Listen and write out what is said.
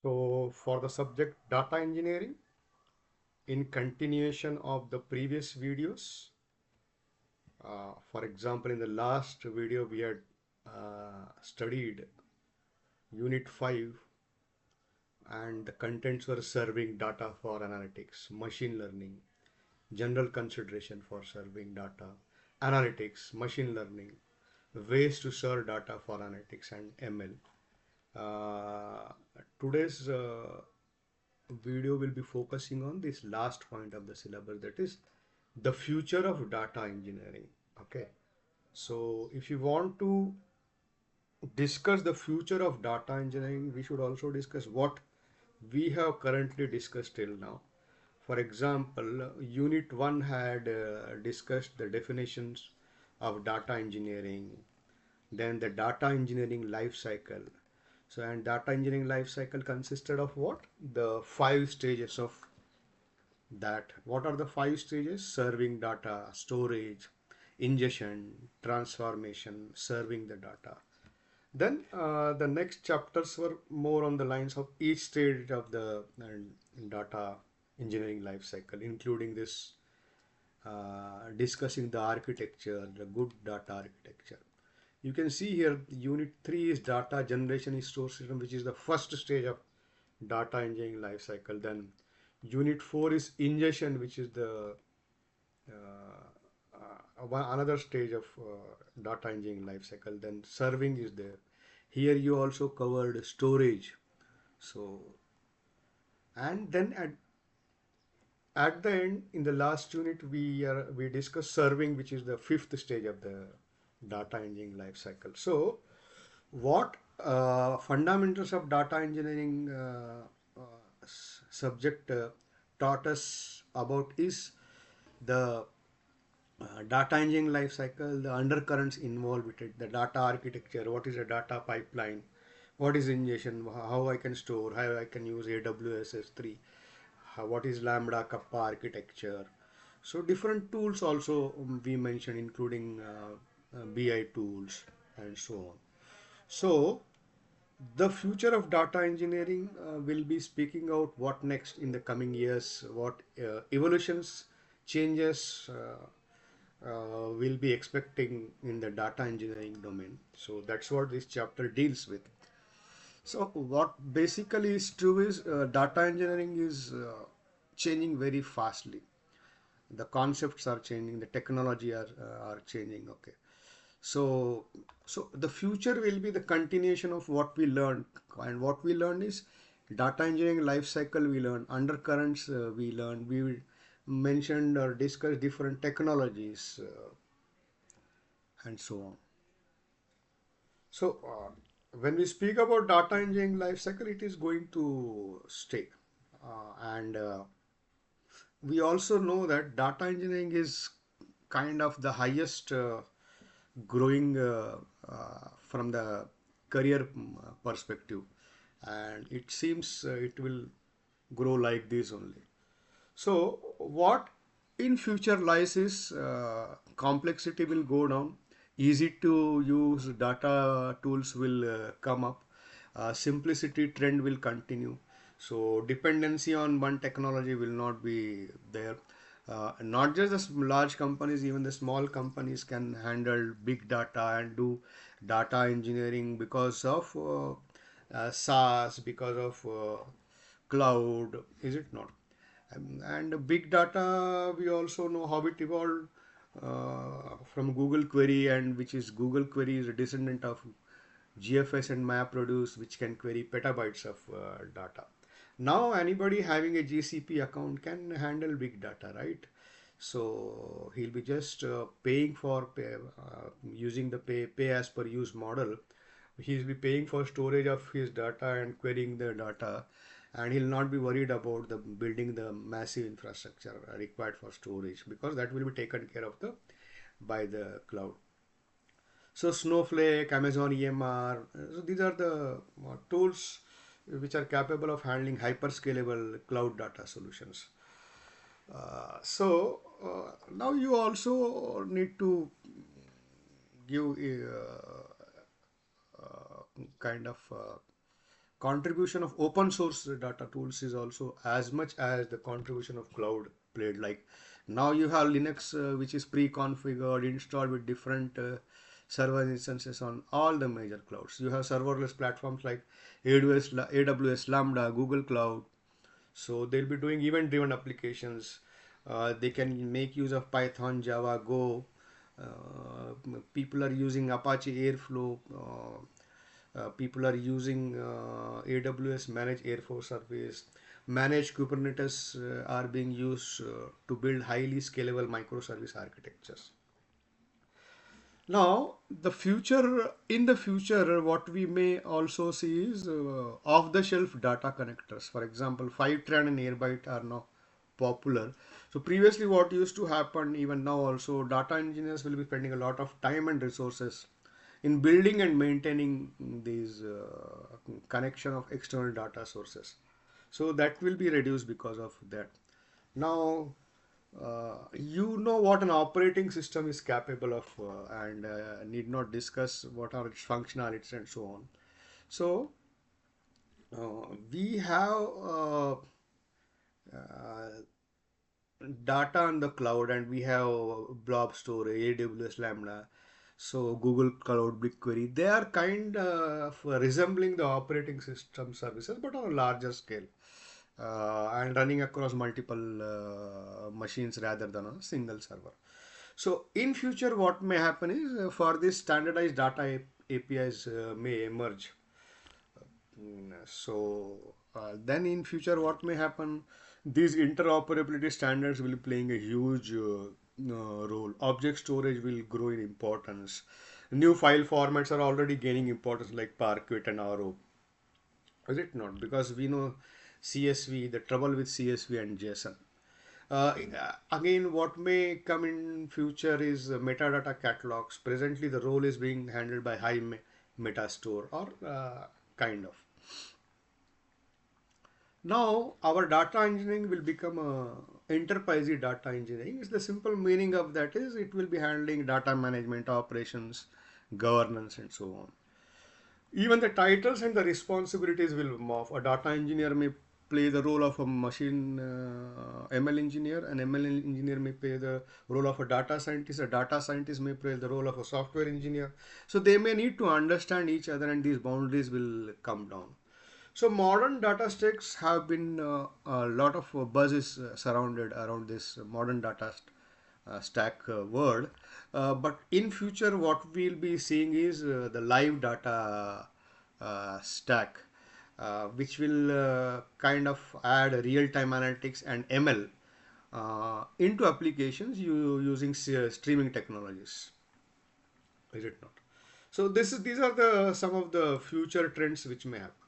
So for the subject data engineering, in continuation of the previous videos, for example, in the last video we had studied Unit 5 and the contents were serving data for analytics, machine learning, general consideration for serving data, analytics, machine learning, ways to serve data for analytics and ML. Today's video will be focusing on this last point of the syllabus, that is the future of data engineering. Okay, so if you want to discuss the future of data engineering, we should also discuss what we have currently discussed till now. For example, Unit 1 had discussed the definitions of data engineering, then the data engineering life cycle. So, and data engineering life cycle consisted of what? The 5 stages of that. What are the 5 stages? Serving data, storage, ingestion, transformation, serving the data. Then the next chapters were more on the lines of each stage of the data engineering life cycle, including this discussing the architecture, the good data architecture. You can see here unit 3 is data generation store system, which is the first stage of data engineering life cycle. Then unit 4 is ingestion, which is the another stage of data engineering life cycle. Then serving is there. Here you also covered storage. So, and then at the end, in the last unit, we discussed serving, which is the fifth stage of the data engineering life cycle. So, what fundamentals of data engineering subject taught us about is the data engineering life cycle, the undercurrents involved with it, the data architecture, what is a data pipeline, what is ingestion, how I can store, how I can use AWS S3, what is Lambda Kappa architecture. So different tools also we mentioned, including BI tools and so on. So the future of data engineering will be speaking out what next in the coming years, what evolutions, changes we'll be expecting in the data engineering domain. So that's what this chapter deals with. So what basically is true is data engineering is changing very fastly. The concepts are changing, the technology are changing. Okay, so the future will be the continuation of what we learned, and what we learned is data engineering life cycle. We learned undercurrents. We learned. We mentioned or discussed different technologies and so on. So when we speak about data engineering life cycle, it is going to stay, and we also know that data engineering is kind of the highest growing from the career perspective, and it seems it will grow like this only. So what in future lies is complexity will go down, easy to use data tools will come up, simplicity trend will continue. So dependency on one technology will not be there. Not just the large companies, even the small companies can handle big data and do data engineering because of SaaS, because of cloud, is it not? And big data, we also know how it evolved from Google query, and which is Google query is a descendant of GFS and MapReduce, which can query petabytes of data. Now anybody having a GCP account can handle big data, right? So he'll be just paying for using the pay as per use model. He'll be paying for storage of his data and querying the data, and he'll not be worried about the building the massive infrastructure required for storage, because that will be taken care of the by the cloud. So Snowflake, Amazon EMR, so these are the tools which are capable of handling hyperscalable cloud data solutions. Now you also need to give a kind of contribution of open source data tools is also as much as the contribution of cloud played. Like now you have Linux, which is pre-configured, installed with different server instances on all the major clouds. You have serverless platforms like AWS Lambda, Google Cloud. So they'll be doing event-driven applications. They can make use of Python, Java, Go. People are using Apache Airflow. People are using AWS Managed Air Force Service. Managed Kubernetes are being used to build highly scalable microservice architectures. Now, in the future, what we may also see is off-the-shelf data connectors. For example, 5TRAN and Airbyte are now popular. So previously, what used to happen, even now also, data engineers will be spending a lot of time and resources in building and maintaining these connection of external data sources. So that will be reduced because of that. Now, you know what an operating system is capable of, and need not discuss what are its functionalities and so on. So we have uh, data on the cloud, and we have blob storage, AWS Lambda, so Google Cloud, BigQuery. They are kind of resembling the operating system services, but on a larger scale, and running across multiple machines rather than on a single server. So in future, what may happen is for this standardized data APIs may emerge. Then in future, what may happen? These interoperability standards will be playing a huge role. Object storage will grow in importance. New file formats are already gaining importance, like Parquet and RO. Is it not? Because we know CSV, the trouble with CSV and JSON. Again, what may come in future is metadata catalogs. Presently, the role is being handled by Metastore, or kind of. Now, our data engineering will become a enterprise data engineering. It's the simple meaning of that is it will be handling data management, operations, governance, and so on. Even the titles and the responsibilities will morph. A data engineer may play the role of a machine ML engineer. An ML engineer may play the role of a data scientist. A data scientist may play the role of a software engineer. So they may need to understand each other, and these boundaries will come down. So modern data stacks have been a lot of buzz is surrounded around this modern data stack word. But in future, what we'll be seeing is the live data stack, which will kind of add real-time analytics and ML into applications using streaming technologies. Is it not? So these are the some of the future trends which may happen.